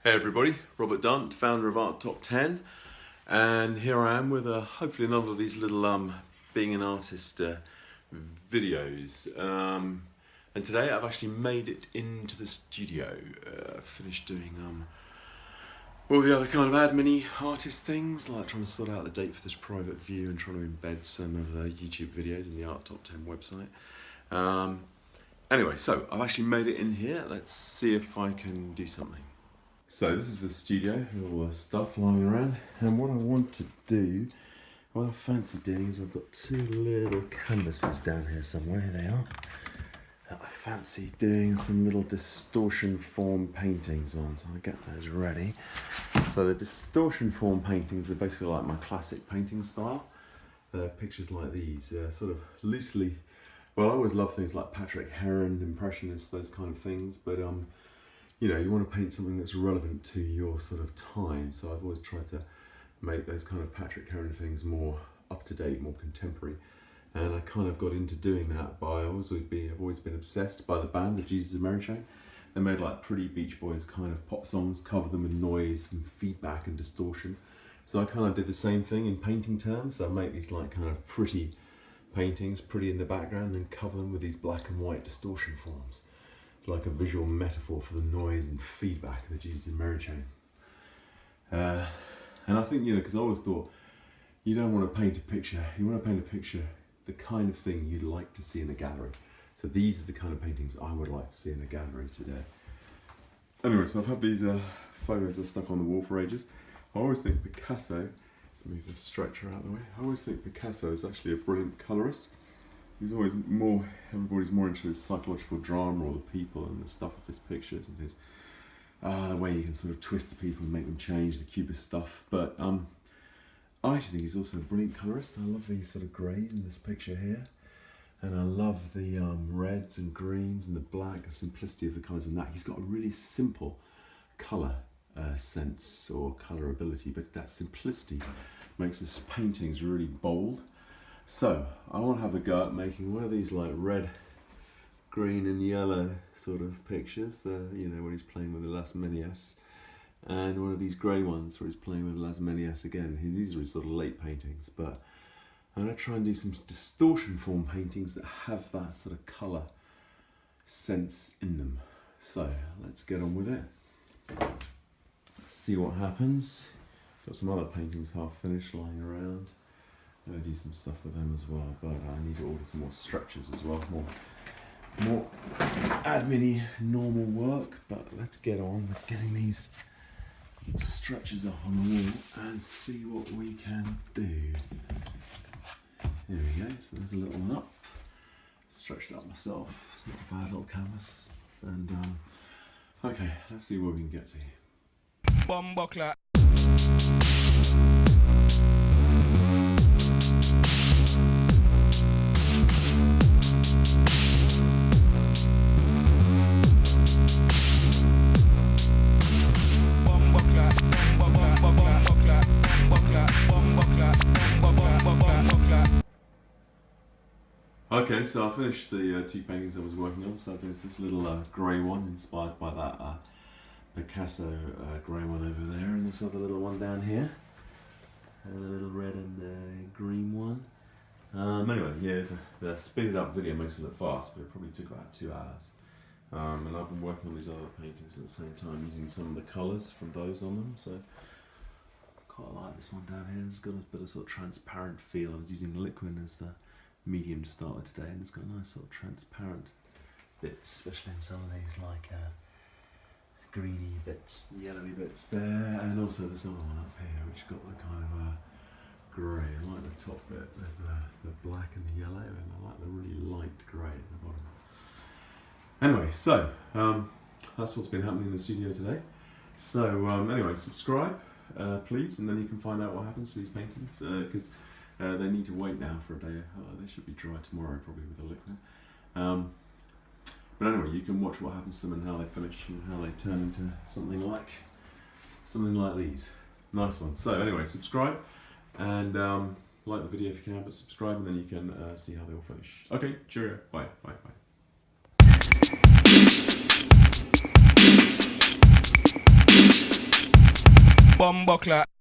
Hey everybody, Robert Dunt, founder of ArtTop10, and here I am with hopefully another of these little being an artist videos. And today I've actually made it into the studio. Finished doing all the other kind of admin-y artist things, like trying to sort out the date for this private view and trying to embed some of the YouTube videos in the ArtTop10 website. Anyway, so I've actually made it in here. Let's see if I can do something. So this is the studio with all the stuff lying around, and what I want to do, what I fancy doing is I've got two little canvases down here somewhere, here they are, that I fancy doing some little distortion form paintings on, so I'll get those ready. So the distortion form paintings are basically like my classic painting style. They're pictures like these, sort of loosely, well I always love things like Patrick Heron, Impressionists, those kind of things, but you know, you want to paint something that's relevant to your sort of time. So I've always tried to make those kind of Patrick Heron things more up to date, more contemporary. And I kind of got into doing that by, I've always been obsessed by the band, the Jesus and Mary Chain. They made like pretty Beach Boys kind of pop songs, covered them with noise and feedback and distortion. So I kind of did the same thing in painting terms. So I make these like kind of pretty paintings, pretty in the background, and then cover them with these black and white distortion forms. Like a visual metaphor for the noise and feedback of the Jesus and Mary Chain. And I think, you know, because I always thought, you don't want to paint a picture, you want to paint a picture, the kind of thing you'd like to see in a gallery. So these are the kind of paintings I would like to see in a gallery today. Anyway, so I've had these photos that are stuck on the wall for ages. I always think Picasso, let's move the stretcher out of the way, I always think Picasso is actually a brilliant colourist. He's always more, everybody's more into his psychological drama or the people and the stuff of his pictures and his, the way you can sort of twist the people and make them change, the cubist stuff. But I actually think he's also a brilliant colourist. I love these sort of greys in this picture here. And I love the reds and greens and the black, the simplicity of the colours in that. He's got a really simple colour sense or colour ability, but that simplicity makes his paintings really bold. So, I want to have a go at making one of these like red, green and yellow sort of pictures, you know, when he's playing with the Las Menias, and one of these grey ones where he's playing with the Las Menias again. These are his sort of late paintings, but I'm going to try and do some distortion form paintings that have that sort of colour sense in them. So, let's get on with it. See what happens. Got some other paintings half finished lying around. I'm going to do some stuff with them as well, but I need to order some more structures as well, more admin-y normal work, but let's get on with getting these structures up on the wall and see what we can do. Here we go, so there's a little one up, stretched it up myself, it's not a bad little canvas, and okay, let's see where we can get to. Bumbleclap. Okay, so I finished the two paintings I was working on. So there's this little grey one inspired by that Picasso grey one over there, and this other little one down here, and a little red and green one. Anyway, yeah, the speeded up video makes it look fast, but it probably took about 2 hours. And I've been working on these other paintings at the same time, using some of the colours from those on them. So I quite like this one down here. It's got a bit of sort of transparent feel. I was using liquid as the medium to start with today, and it's got nice sort of transparent bits, especially in some of these like greeny bits, yellowy bits there, and also this other one up here which got the kind of grey. I like the top bit with the black and the yellow, and I like the really light grey at the bottom. Anyway, so that's what's been happening in the studio today. So anyway, subscribe please, and then you can find out what happens to these paintings, because they need to wait now for a day. They should be dry tomorrow, probably with the liquid. But anyway, you can watch what happens to them and how they finish and how they turn into something like these. Nice one. So anyway, subscribe and like the video if you can, but subscribe, and then you can see how they all finish. Okay, cheerio. Bye. Bye. Bye. bum buckler.